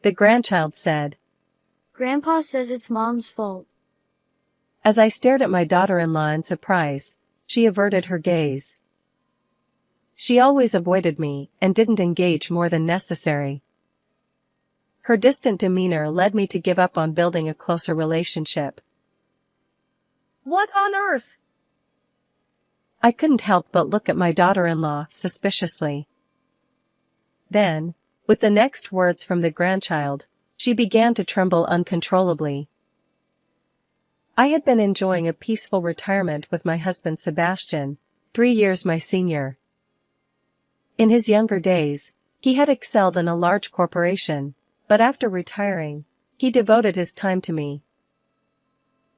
the grandchild said. Grandpa says it's Mom's fault. As I stared at my daughter-in-law in surprise, she averted her gaze. She always avoided me and didn't engage more than necessary. Her distant demeanor led me to give up on building a closer relationship. What on earth? I couldn't help but look at my daughter-in-law suspiciously. Then, with the next words from the grandchild, she began to tremble uncontrollably. I had been enjoying a peaceful retirement with my husband Sebastian, 3 years my senior. In his younger days, he had excelled in a large corporation, but after retiring, he devoted his time to me.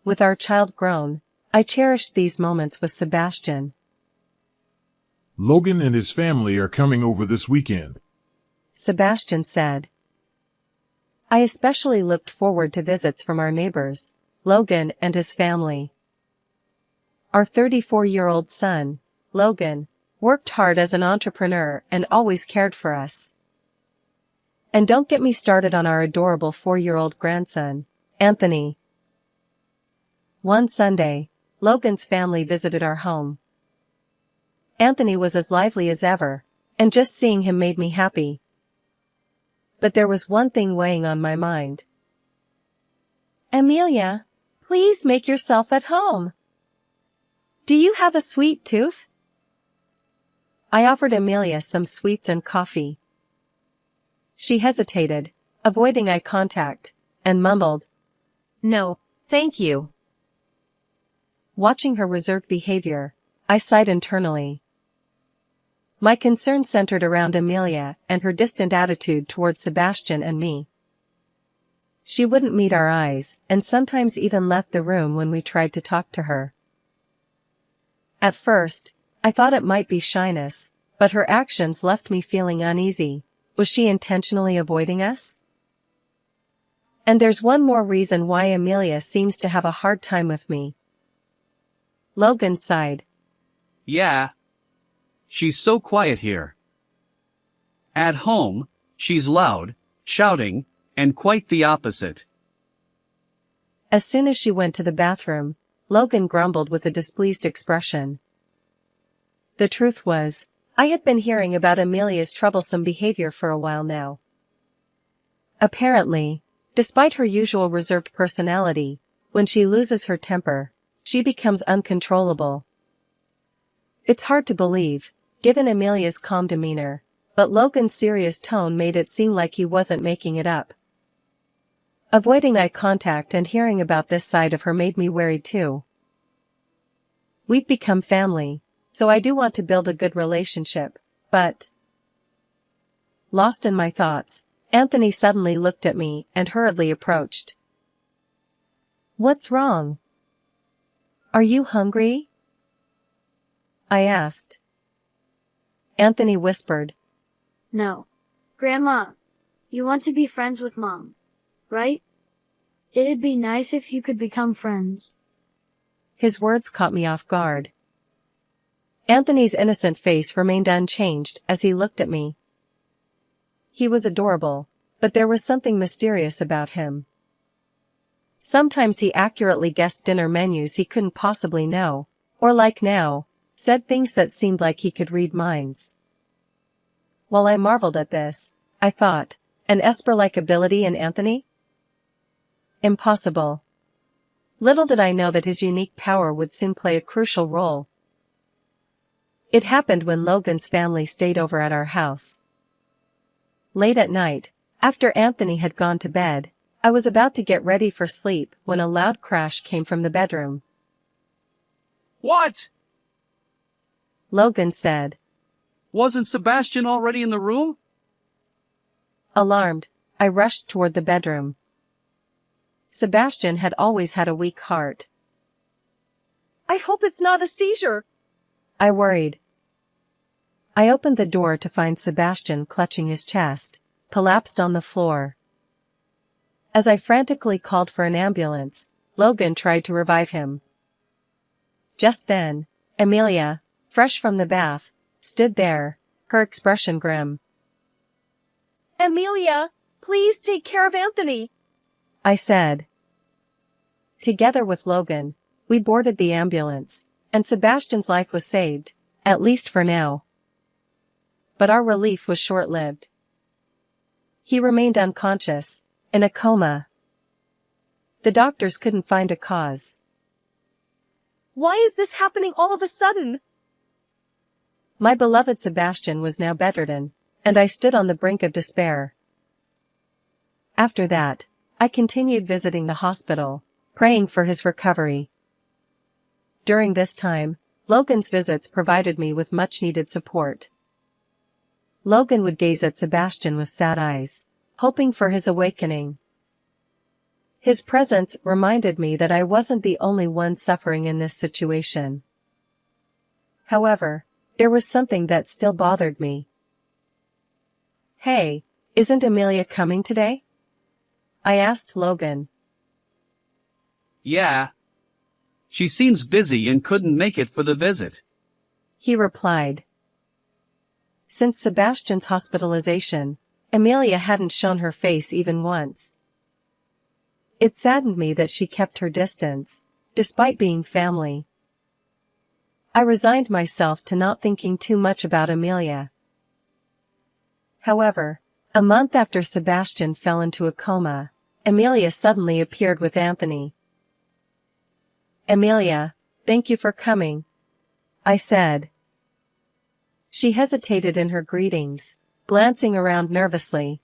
With our child grown, I cherished these moments with Sebastian. Logan and his family are coming over this weekend, Sebastian said. I especially looked forward to visits from our neighbors, Logan and his family. Our 34-year-old son, Logan, worked hard as an entrepreneur and always cared for us. And don't get me started on our adorable 4-year-old grandson, Anthony. One Sunday, Logan's family visited our home. Anthony was as lively as ever, and just seeing him made me happy. But there was one thing weighing on my mind. Amelia, please make yourself at home. Do you have a sweet tooth? I offered Amelia some sweets and coffee. She hesitated, avoiding eye contact, and mumbled, No, thank you. Watching her reserved behavior, I sighed internally. My concern centered around Amelia and her distant attitude towards Sebastian and me. She wouldn't meet our eyes, and sometimes even left the room when we tried to talk to her. At first, I thought it might be shyness, but her actions left me feeling uneasy. Was she intentionally avoiding us? And there's one more reason why Amelia seems to have a hard time with me. Logan sighed. Yeah. She's so quiet here. At home, she's loud, shouting, and quite the opposite. As soon as she went to the bathroom, Logan grumbled with a displeased expression. The truth was, I had been hearing about Amelia's troublesome behavior for a while now. Apparently, despite her usual reserved personality, when she loses her temper, she becomes uncontrollable. It's hard to believe, given Amelia's calm demeanor, but Logan's serious tone made it seem like he wasn't making it up. Avoiding eye contact and hearing about this side of her made me wary too. We've become family, so I do want to build a good relationship, but... Lost in my thoughts, Anthony suddenly looked at me and hurriedly approached. What's wrong? Are you hungry? I asked. Anthony whispered. No. Grandma, you want to be friends with Mom, right? It'd be nice if you could become friends. His words caught me off guard. Anthony's innocent face remained unchanged as he looked at me. He was adorable, but there was something mysterious about him. Sometimes he accurately guessed dinner menus he couldn't possibly know, or like now, said things that seemed like he could read minds. While I marveled at this, I thought, an Esper-like ability in Anthony? Impossible. Little did I know that his unique power would soon play a crucial role. It happened when Logan's family stayed over at our house. Late at night, after Anthony had gone to bed, I was about to get ready for sleep when a loud crash came from the bedroom. What? Logan said. Wasn't Sebastian already in the room? Alarmed, I rushed toward the bedroom. Sebastian had always had a weak heart. I hope it's not a seizure, I worried. I opened the door to find Sebastian clutching his chest, collapsed on the floor. As I frantically called for an ambulance, Logan tried to revive him. Just then, Amelia, fresh from the bath, stood there, her expression grim. Amelia, Please take care of Anthony, I said. Together with Logan, we boarded the ambulance, and Sebastian's life was saved, at least for now. But our relief was short-lived. He remained unconscious, in a coma. The doctors couldn't find a cause. Why is this happening all of a sudden? My beloved Sebastian was now bedridden, and I stood on the brink of despair. After that, I continued visiting the hospital, praying for his recovery. During this time, Logan's visits provided me with much-needed support. Logan would gaze at Sebastian with sad eyes, hoping for his awakening. His presence reminded me that I wasn't the only one suffering in this situation. However, there was something that still bothered me. "Hey, isn't Amelia coming today?" I asked Logan. Yeah. She seems busy and couldn't make it for the visit, he replied. Since Sebastian's hospitalization, Amelia hadn't shown her face even once. It saddened me that she kept her distance, despite being family. I resigned myself to not thinking too much about Amelia. However, a month after Sebastian fell into a coma, Amelia suddenly appeared with Anthony. "Amelia, thank you for coming," I said. She hesitated in her greetings, glancing around nervously.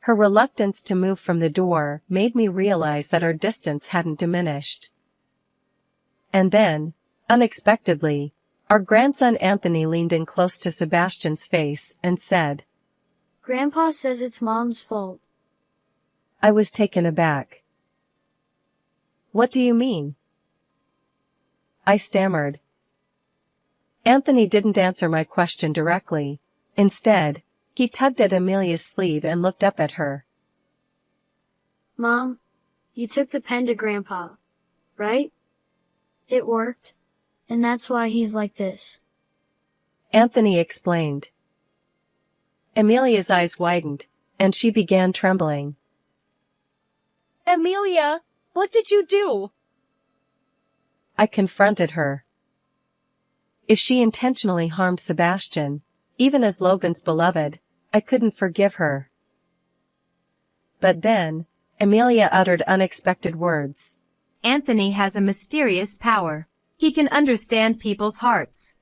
Her reluctance to move from the door made me realize that our distance hadn't diminished. And then, unexpectedly, our grandson Anthony leaned in close to Sebastian's face and said, Grandpa says it's Mom's fault. I was taken aback. "What do you mean?" I stammered. Anthony didn't answer my question directly. Instead, he tugged at Amelia's sleeve and looked up at her. Mom, you took the pen to Grandpa, right? It worked, and that's why he's like this. Anthony explained. Amelia's eyes widened, and she began trembling. Amelia, what did you do? I confronted her. If she intentionally harmed Sebastian, even as Logan's beloved, I couldn't forgive her. But then, Amelia uttered unexpected words. Anthony has a mysterious power. He can understand people's hearts.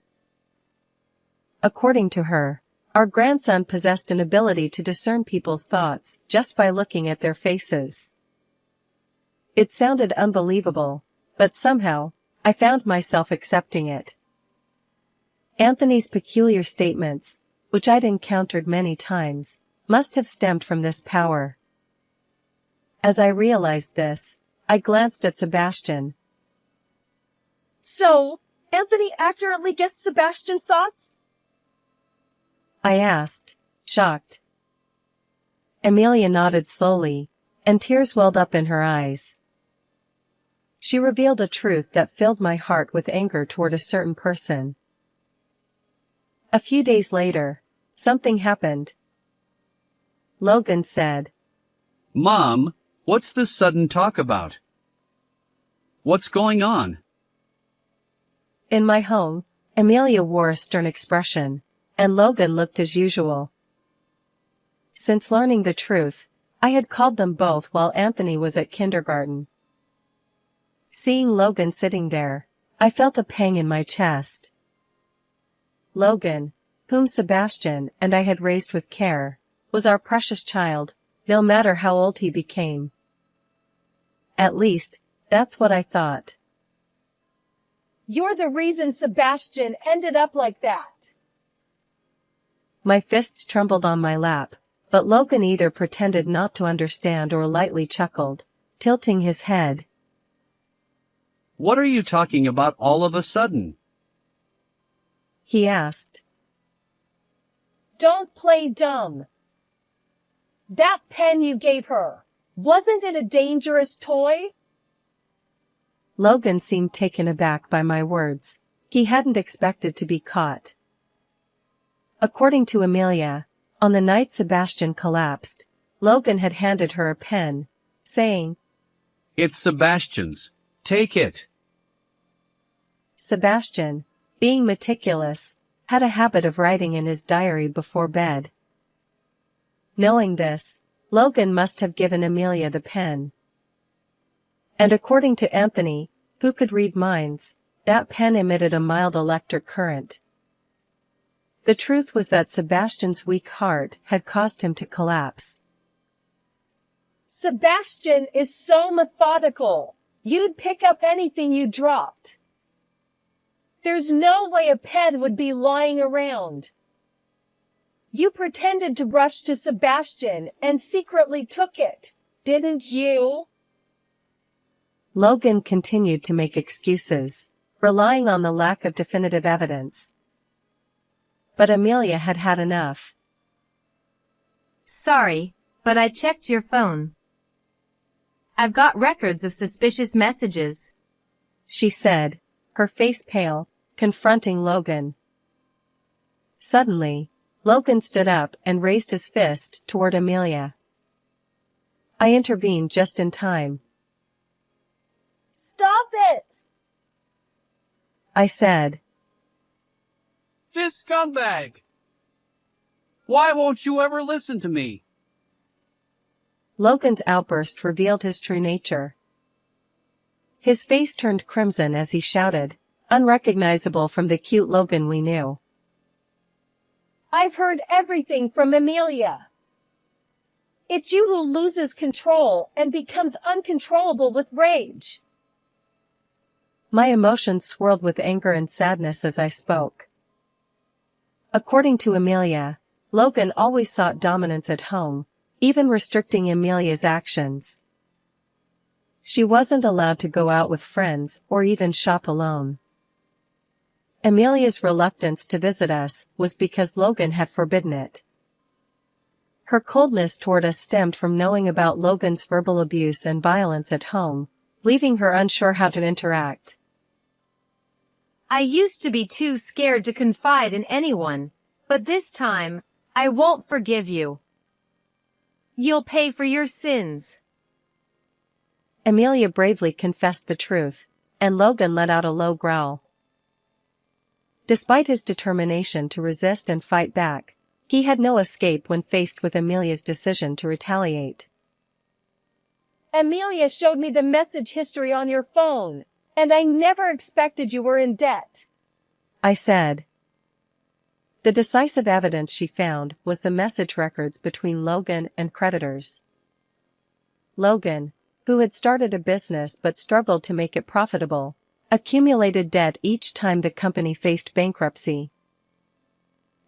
According to her, our grandson possessed an ability to discern people's thoughts just by looking at their faces. It sounded unbelievable, but somehow, I found myself accepting it. Anthony's peculiar statements, which I'd encountered many times, must have stemmed from this power. As I realized this, I glanced at Sebastian. So, Anthony accurately guessed Sebastian's thoughts? I asked, shocked. Amelia nodded slowly, and tears welled up in her eyes. She revealed a truth that filled my heart with anger toward a certain person. A few days later, something happened. Logan said, Mom, what's this sudden talk about? What's going on? In my home, Amelia wore a stern expression, and Logan looked as usual. Since learning the truth, I had called them both while Anthony was at kindergarten. Seeing Logan sitting there, I felt a pang in my chest. Logan, whom Sebastian and I had raised with care, was our precious child, no matter how old he became. At least, that's what I thought. You're the reason Sebastian ended up like that. My fists trembled on my lap, but Logan either pretended not to understand or lightly chuckled, tilting his head. What are you talking about all of a sudden? He asked. Don't play dumb. That pen you gave her, wasn't it a dangerous toy? Logan seemed taken aback by my words. He hadn't expected to be caught. According to Amelia, On the night Sebastian collapsed, Logan had handed her a pen, saying, "It's Sebastian's. Take it." Sebastian, being meticulous, had a habit of writing in his diary before bed. Knowing this, Logan must have given Amelia the pen. And according to Anthony, who could read minds, that pen emitted a mild electric current. The truth was that Sebastian's weak heart had caused him to collapse. Sebastian is so methodical. You'd pick up anything you dropped. There's no way a pen would be lying around. You pretended to rush to Sebastian and secretly took it, didn't you? Logan continued to make excuses, relying on the lack of definitive evidence. But Amelia had had enough. Sorry, but I checked your phone. I've got records of suspicious messages, she said, her face pale, confronting Logan. Suddenly, Logan stood up and raised his fist toward Amelia. I intervened just in time. Stop it! I said. This scumbag! Why won't you ever listen to me? Logan's outburst revealed his true nature. His face turned crimson as he shouted, unrecognizable from the cute Logan we knew. I've heard everything from Amelia. It's you who loses control and becomes uncontrollable with rage. My emotions swirled with anger and sadness as I spoke. According to Amelia, Logan always sought dominance at home, even restricting Amelia's actions. She wasn't allowed to go out with friends or even shop alone. Amelia's reluctance to visit us was because Logan had forbidden it. Her coldness toward us stemmed from knowing about Logan's verbal abuse and violence at home, leaving her unsure how to interact. I used to be too scared to confide in anyone, but this time, I won't forgive you. You'll pay for your sins. Amelia bravely confessed the truth, and Logan let out a low growl. Despite his determination to resist and fight back, he had no escape when faced with Amelia's decision to retaliate. Amelia showed me the message history on your phone, and I never expected you were in debt, I said. The decisive evidence she found was the message records between Logan and creditors. Logan, who had started a business but struggled to make it profitable, accumulated debt each time the company faced bankruptcy.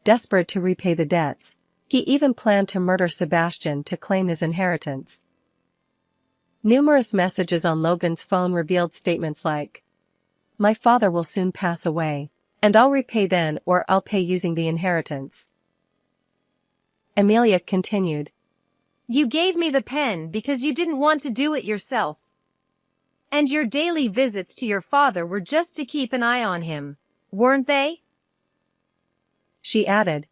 Desperate to repay the debts, he even planned to murder Sebastian to claim his inheritance. Numerous messages on Logan's phone revealed statements like, "My father will soon pass away, and I'll repay then or I'll pay using the inheritance." Amelia continued, You gave me the pen because you didn't want to do it yourself. And your daily visits to your father were just to keep an eye on him, weren't they? She added,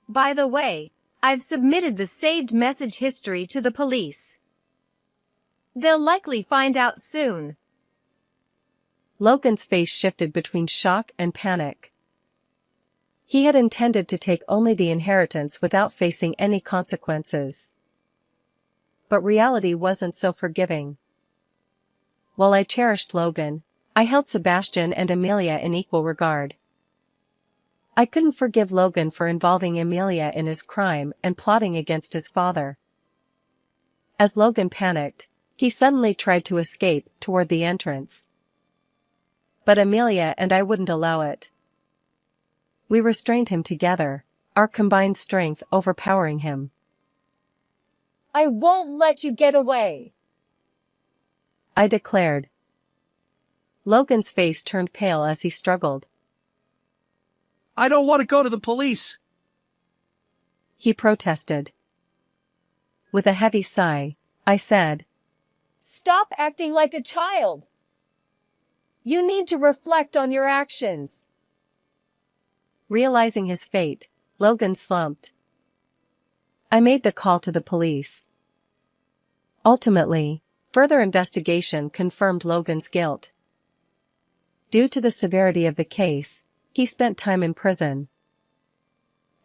By the way, I've submitted the saved message history to the police. They'll likely find out soon. Logan's face shifted between shock and panic. He had intended to take only the inheritance without facing any consequences. But reality wasn't so forgiving. While I cherished Logan, I held Sebastian and Amelia in equal regard. I couldn't forgive Logan for involving Amelia in his crime and plotting against his father. As Logan panicked, he suddenly tried to escape toward the entrance. But Amelia and I wouldn't allow it. We restrained him together, our combined strength overpowering him. I won't let you get away, I declared. Logan's face turned pale as he struggled. I don't want to go to the police, he protested. With a heavy sigh, I said, Stop acting like a child. You need to reflect on your actions. Realizing his fate, Logan slumped. I made the call to the police. Ultimately, further investigation confirmed Logan's guilt. Due to the severity of the case, he spent time in prison.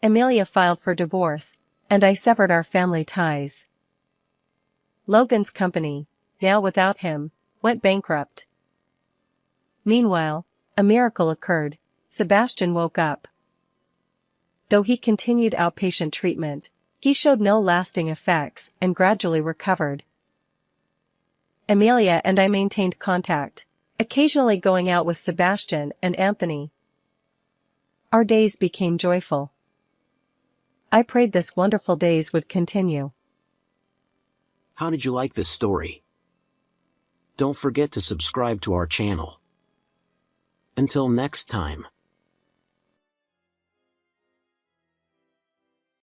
Amelia filed for divorce, and I severed our family ties. Logan's company, now without him, went bankrupt. Meanwhile, a miracle occurred. Sebastian woke up. Though he continued outpatient treatment, he showed no lasting effects and gradually recovered. Amelia and I maintained contact, occasionally going out with Sebastian and Anthony. Our days became joyful. I prayed this wonderful days would continue. How did you like this story? Don't forget to subscribe to our channel. Until next time.